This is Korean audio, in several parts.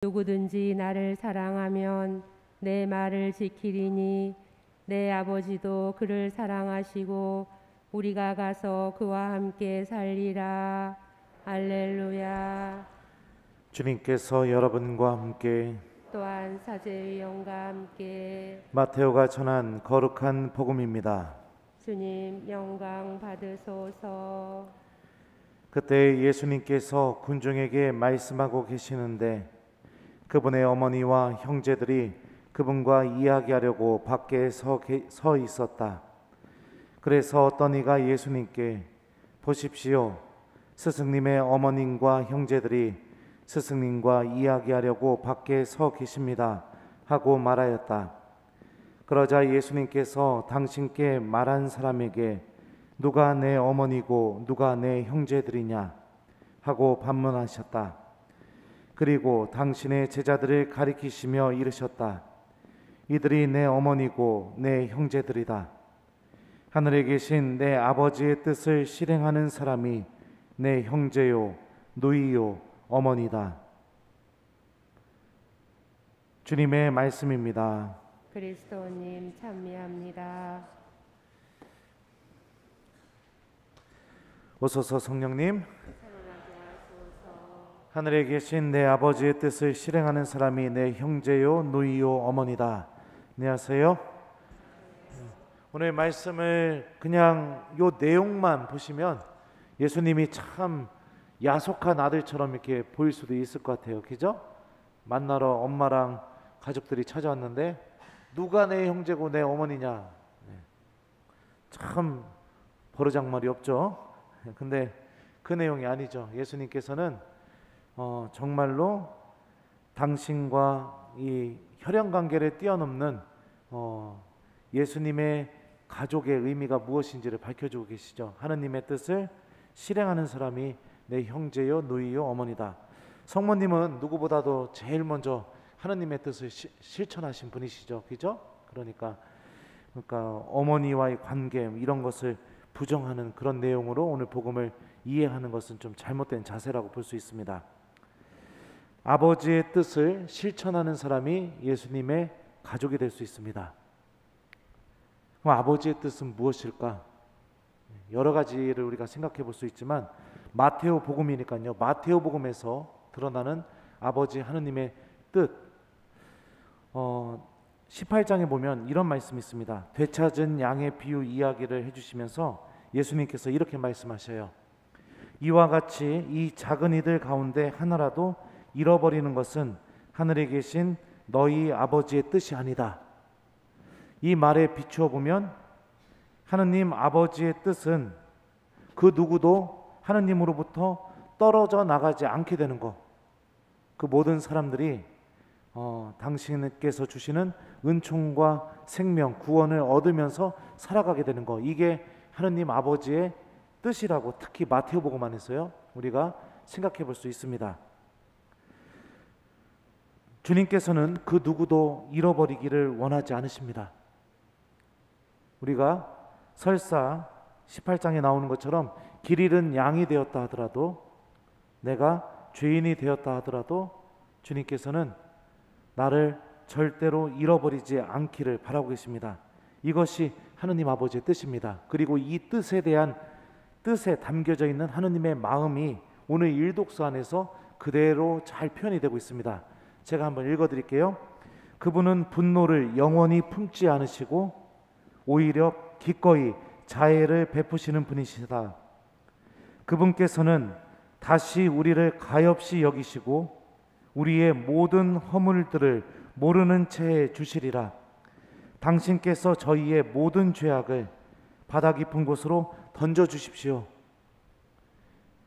누구든지 나를 사랑하면 내 말을 지키리니 내 아버지도 그를 사랑하시고 우리가 가서 그와 함께 살리라. 할렐루야. 주님께서 여러분과 함께 또한 사제의 영과 함께 마테오가 전한 거룩한 복음입니다. 주님 영광 받으소서. 그때 예수님께서 군중에게 말씀하고 계시는데 그분의 어머니와 형제들이 그분과 이야기하려고 밖에 서 있었다. 그래서 어떤 이가 예수님께 보십시오. 스승님의 어머님과 형제들이 스승님과 이야기하려고 밖에 서 계십니다. 하고 말하였다. 그러자 예수님께서 당신께 말한 사람에게 누가 내 어머니고 누가 내 형제들이냐 하고 반문하셨다. 그리고 당신의 제자들을 가리키시며 이르셨다. 이들이 내 어머니고 내 형제들이다. 하늘에 계신 내 아버지의 뜻을 실행하는 사람이 내 형제요, 누이요, 어머니다. 주님의 말씀입니다. 그리스도님 찬미합니다. 오소서 성령님. 하늘에 계신 내 아버지의 뜻을 실행하는 사람이 내 형제요, 누이요, 어머니다. 안녕하세요. 오늘 말씀을 그냥 요 내용만 보시면 예수님이 참 야속한 아들처럼 이렇게 보일 수도 있을 것 같아요. 그죠? 만나러 엄마랑 가족들이 찾아왔는데 누가 내 형제고 내 어머니냐. 참 버르장말이 없죠. 근데 그 내용이 아니죠. 예수님께서는 정말로 당신과 이 혈연 관계를 뛰어넘는 예수님의 가족의 의미가 무엇인지를 밝혀주고 계시죠. 하느님의 뜻을 실행하는 사람이 내 형제요, 누이요, 어머니다. 성모님은 누구보다도 제일 먼저 하느님의 뜻을 실천하신 분이시죠. 그죠? 그러니까 어머니와의 관계 이런 것을 부정하는 그런 내용으로 오늘 복음을 이해하는 것은 좀 잘못된 자세라고 볼 수 있습니다. 아버지의 뜻을 실천하는 사람이 예수님의 가족이 될 수 있습니다. 그럼 아버지의 뜻은 무엇일까? 여러 가지를 우리가 생각해 볼 수 있지만 마테오 복음이니까요. 마테오 복음에서 드러나는 아버지 하느님의 뜻 18장에 보면 이런 말씀이 있습니다. 되찾은 양의 비유 이야기를 해주시면서 예수님께서 이렇게 말씀하셔요. 이와 같이 이 작은 이들 가운데 하나라도 잃어버리는 것은 하늘에 계신 너희 아버지의 뜻이 아니다. 이 말에 비추어 보면 하느님 아버지의 뜻은 그 누구도 하느님으로부터 떨어져 나가지 않게 되는 것. 그 모든 사람들이 당신께서 주시는 은총과 생명, 구원을 얻으면서 살아가게 되는 것. 이게 하느님 아버지의 뜻이라고 특히 마테오복음 안에서요 우리가 생각해 볼 수 있습니다. 주님께서는 그 누구도 잃어버리기를 원하지 않으십니다. 우리가 설사 18장에 나오는 것처럼 길 잃은 양이 되었다 하더라도, 내가 죄인이 되었다 하더라도 주님께서는 나를 절대로 잃어버리지 않기를 바라고 계십니다. 이것이 하느님 아버지의 뜻입니다. 그리고 이 뜻에 대한 뜻에 담겨져 있는 하느님의 마음이 오늘 일독서 안에서 그대로 잘 표현이 되고 있습니다. 제가 한번 읽어드릴게요. 그분은 분노를 영원히 품지 않으시고 오히려 기꺼이 자애를 베푸시는 분이시다. 그분께서는 다시 우리를 가엾이 여기시고 우리의 모든 허물들을 모르는 채 주시리라. 당신께서 저희의 모든 죄악을 바다 깊은 곳으로 던져주십시오.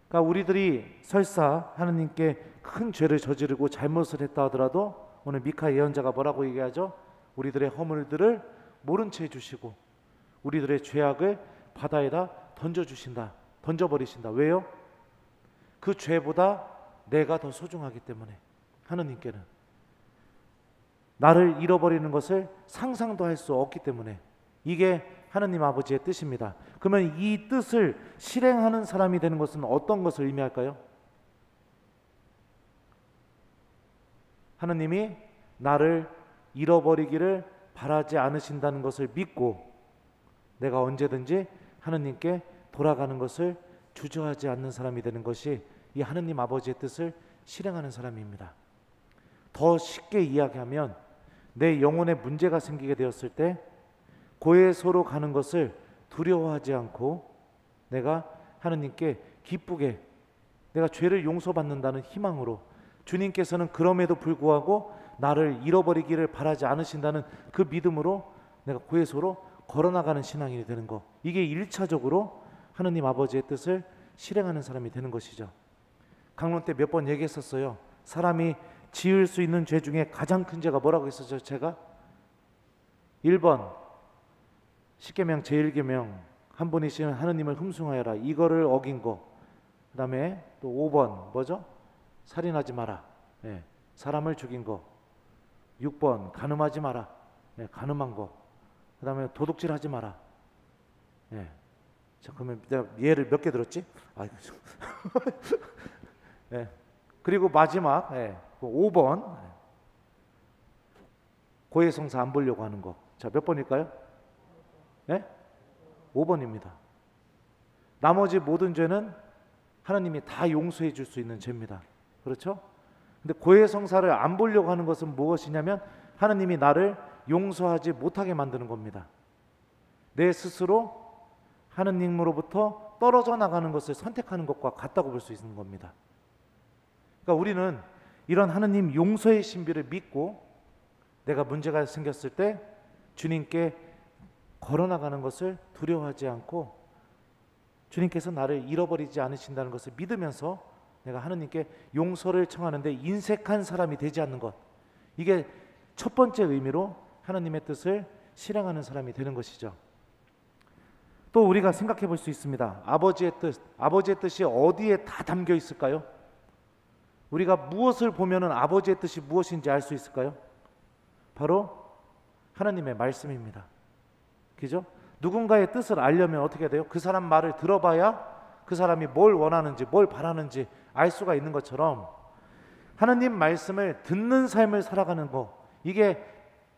그러니까 우리들이 설사 하느님께 큰 죄를 저지르고 잘못을 했다 하더라도 오늘 미카 예언자가 뭐라고 얘기하죠? 우리들의 허물들을 모른 채 주시고 우리들의 죄악을 바다에다 던져주신다. 던져버리신다. 왜요? 그 죄보다 내가 더 소중하기 때문에. 하느님께는 나를 잃어버리는 것을 상상도 할 수 없기 때문에. 이게 하느님 아버지의 뜻입니다. 그러면 이 뜻을 실행하는 사람이 되는 것은 어떤 것을 의미할까요? 하느님이 나를 잃어버리기를 바라지 않으신다는 것을 믿고 내가 언제든지 하느님께 돌아가는 것을 주저하지 않는 사람이 되는 것이 이 하느님 아버지의 뜻을 실행하는 사람입니다. 더 쉽게 이야기하면 내 영혼에 문제가 생기게 되었을 때 고해소로 가는 것을 두려워하지 않고 내가 하느님께 기쁘게 내가 죄를 용서받는다는 희망으로 주님께서는 그럼에도 불구하고 나를 잃어버리기를 바라지 않으신다는 그 믿음으로 내가 고해소로 걸어나가는 신앙인이 되는 것, 이게 1차적으로 하느님 아버지의 뜻을 실행하는 사람이 되는 것이죠. 강론 때 몇 번 얘기했었어요. 사람이 지을 수 있는 죄 중에 가장 큰 죄가 뭐라고 했었죠? 제가 1번 십계명 제1계명 한 분이신 하느님을 흠숭하여라, 이거를 어긴 거. 그 다음에 또 5번 뭐죠? 살인하지 마라, 예, 사람을 죽인 거. 6번 간음하지 마라, 예, 간음한 거. 그 다음에 도둑질하지 마라. 예. 자, 그러면 내가 예를 몇 개 들었지? 아이고. 예. 그리고 마지막 5번 고해성사 안 보려고 하는 거. 자, 몇 번일까요? 예? 5번입니다. 나머지 모든 죄는 하나님이 다 용서해 줄 수 있는 죄입니다. 그렇죠? 근데 고해성사를 안 보려고 하는 것은 무엇이냐면 하나님이 나를 용서하지 못하게 만드는 겁니다. 내 스스로 하느님으로부터 떨어져 나가는 것을 선택하는 것과 같다고 볼 수 있는 겁니다. 그러니까 우리는 이런 하느님 용서의 신비를 믿고 내가 문제가 생겼을 때 주님께 걸어나가는 것을 두려워하지 않고 주님께서 나를 잃어버리지 않으신다는 것을 믿으면서 내가 하느님께 용서를 청하는데 인색한 사람이 되지 않는 것, 이게 첫 번째 의미로 하느님의 뜻을 실행하는 사람이 되는 것이죠. 또 우리가 생각해 볼 수 있습니다. 아버지의 뜻이 어디에 다 담겨 있을까요? 우리가 무엇을 보면은 아버지의 뜻이 무엇인지 알 수 있을까요? 바로 하나님의 말씀입니다. 그죠? 누군가의 뜻을 알려면 어떻게 해야 돼요? 그 사람 말을 들어봐야 그 사람이 뭘 원하는지 뭘 바라는지 알 수가 있는 것처럼 하나님 말씀을 듣는 삶을 살아가는 것, 이게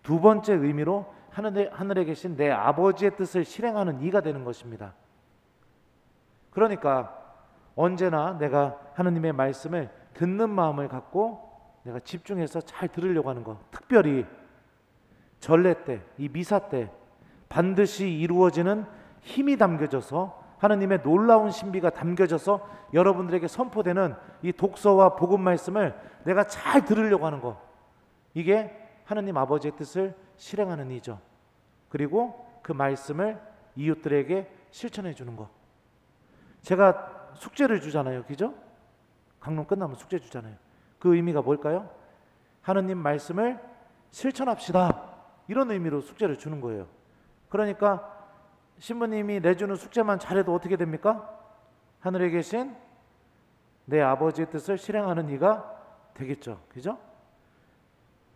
두 번째 의미로 하늘에 계신 내 아버지의 뜻을 실행하는 이가 되는 것입니다. 그러니까 언제나 내가 하나님의 말씀을 듣는 마음을 갖고 내가 집중해서 잘 들으려고 하는 것, 특별히 전례 때, 이 미사 때 반드시 이루어지는 힘이 담겨져서 하나님의 놀라운 신비가 담겨져서 여러분들에게 선포되는 이 독서와 복음 말씀을 내가 잘 들으려고 하는 것, 이게 하나님 아버지의 뜻을 실행하는 이죠. 그리고 그 말씀을 이웃들에게 실천해 주는 것. 제가 숙제를 주잖아요, 그죠? 강론 끝나면 숙제 주잖아요. 그 의미가 뭘까요? 하나님 말씀을 실천합시다, 이런 의미로 숙제를 주는 거예요. 그러니까 신부님이 내주는 숙제만 잘해도 어떻게 됩니까? 하늘에 계신 내 아버지의 뜻을 실행하는 이가 되겠죠, 그죠?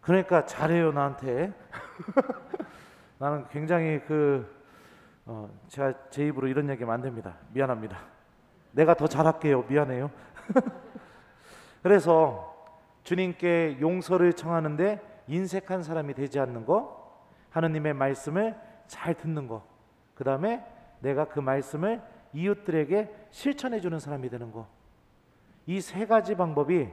그러니까 잘해요 나한테. 나는 굉장히 제가 제 입으로 이런 얘기하면 안 됩니다. 미안합니다. 내가 더 잘할게요. 미안해요. 그래서 주님께 용서를 청하는데 인색한 사람이 되지 않는 거, 하느님의 말씀을 잘 듣는 거, 그 다음에 내가 그 말씀을 이웃들에게 실천해 주는 사람이 되는 거, 이 세 가지 방법이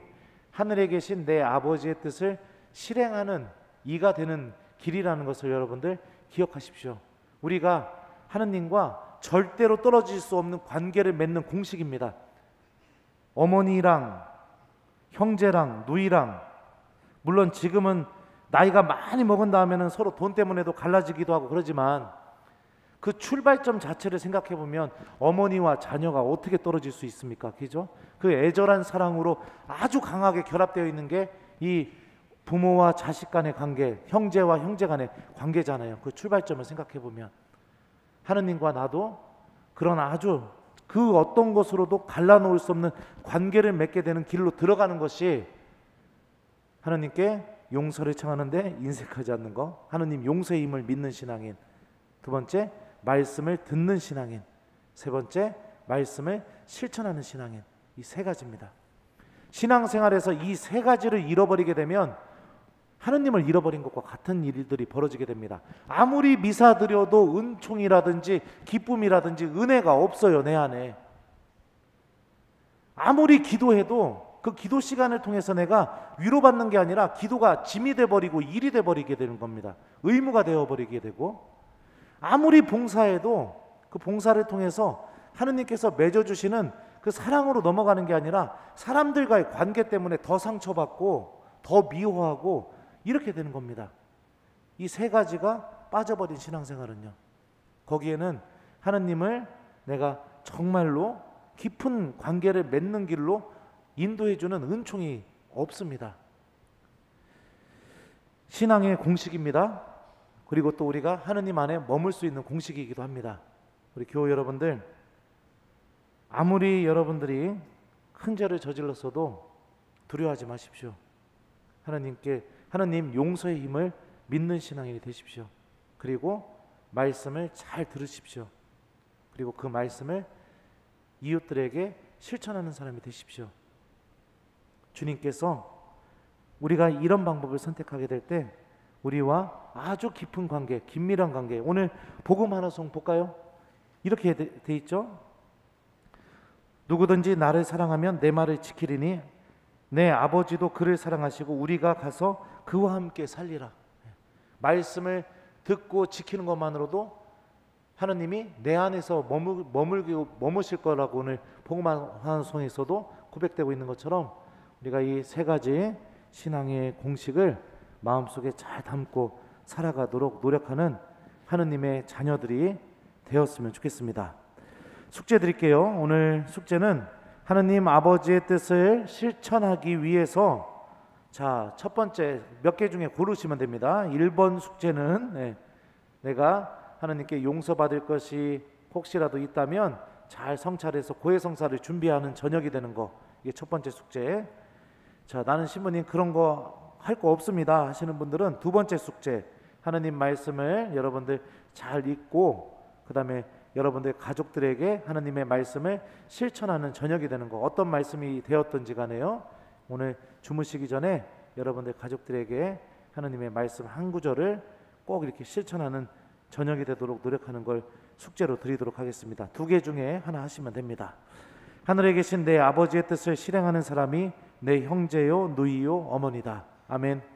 하늘에 계신 내 아버지의 뜻을 실행하는 이가 되는 길이라는 것을 여러분들 기억하십시오. 우리가 하느님과 절대로 떨어질 수 없는 관계를 맺는 공식입니다. 어머니랑 형제랑 누이랑, 물론 지금은 나이가 많이 먹은 다음에는 서로 돈 때문에도 갈라지기도 하고 그러지만 그 출발점 자체를 생각해 보면 어머니와 자녀가 어떻게 떨어질 수 있습니까? 그죠? 그 애절한 사랑으로 아주 강하게 결합되어 있는 게 이 부모와 자식 간의 관계, 형제와 형제 간의 관계잖아요. 그 출발점을 생각해 보면 하느님과 나도 그런 아주 그 어떤 것으로도 갈라놓을 수 없는 관계를 맺게 되는 길로 들어가는 것이 하느님께 용서를 청하는데 인색하지 않는 것, 하느님 용서의 힘을 믿는 신앙인. 두 번째, 말씀을 듣는 신앙인. 세 번째, 말씀을 실천하는 신앙인. 이 세 가지입니다. 신앙생활에서 이 세 가지를 잃어버리게 되면 하느님을 잃어버린 것과 같은 일들이 벌어지게 됩니다. 아무리 미사 드려도 은총이라든지 기쁨이라든지 은혜가 없어요, 내 안에. 아무리 기도해도 그 기도 시간을 통해서 내가 위로받는 게 아니라 기도가 짐이 돼버리고 일이 돼버리게 되는 겁니다. 의무가 되어버리게 되고, 아무리 봉사해도 그 봉사를 통해서 하느님께서 맺어주시는 그 사랑으로 넘어가는 게 아니라 사람들과의 관계 때문에 더 상처받고 더 미워하고 이렇게 되는 겁니다. 이 세 가지가 빠져버린 신앙생활은요, 거기에는 하느님을 내가 정말로 깊은 관계를 맺는 길로 인도해주는 은총이 없습니다. 신앙의 공식입니다. 그리고 또 우리가 하느님 안에 머물 수 있는 공식이기도 합니다. 우리 교우 여러분들, 아무리 여러분들이 큰 죄를 저질렀어도 두려워하지 마십시오. 하느님 용서의 힘을 믿는 신앙인이 되십시오. 그리고 말씀을 잘 들으십시오. 그리고 그 말씀을 이웃들에게 실천하는 사람이 되십시오. 주님께서 우리가 이런 방법을 선택하게 될 때 우리와 아주 깊은 관계, 긴밀한 관계, 오늘 복음 하나송 볼까요? 이렇게 돼 있죠. 누구든지 나를 사랑하면 내 말을 지키리니 내 아버지도 그를 사랑하시고 우리가 가서 그와 함께 살리라. 말씀을 듣고 지키는 것만으로도 하느님이 내 안에서 머무실 거라고 오늘 복음 하나송에서도 고백되고 있는 것처럼 우리가 이 세 가지 신앙의 공식을 마음속에 잘 담고 살아가도록 노력하는 하느님의 자녀들이 되었으면 좋겠습니다. 숙제 드릴게요. 오늘 숙제는 하느님 아버지의 뜻을 실천하기 위해서, 자, 첫 번째 몇 개 중에 고르시면 됩니다. 1번 숙제는 내가 하느님께 용서받을 것이 혹시라도 있다면 잘 성찰해서 고해성사를 준비하는 저녁이 되는 거, 이게 첫 번째 숙제. 자, 나는 신부님 그런 거 할 거 없습니다 하시는 분들은 두 번째 숙제, 하느님 말씀을 여러분들 잘 읽고 그 다음에 여러분들 가족들에게 하느님의 말씀을 실천하는 저녁이 되는 거, 어떤 말씀이 되었던지 간에요, 오늘 주무시기 전에 여러분들 가족들에게 하느님의 말씀 한 구절을 꼭 이렇게 실천하는 저녁이 되도록 노력하는 걸 숙제로 드리도록 하겠습니다. 두 개 중에 하나 하시면 됩니다. 하늘에 계신 내 아버지의 뜻을 실행하는 사람이 내 형제요 누이요 어머니다. 아멘.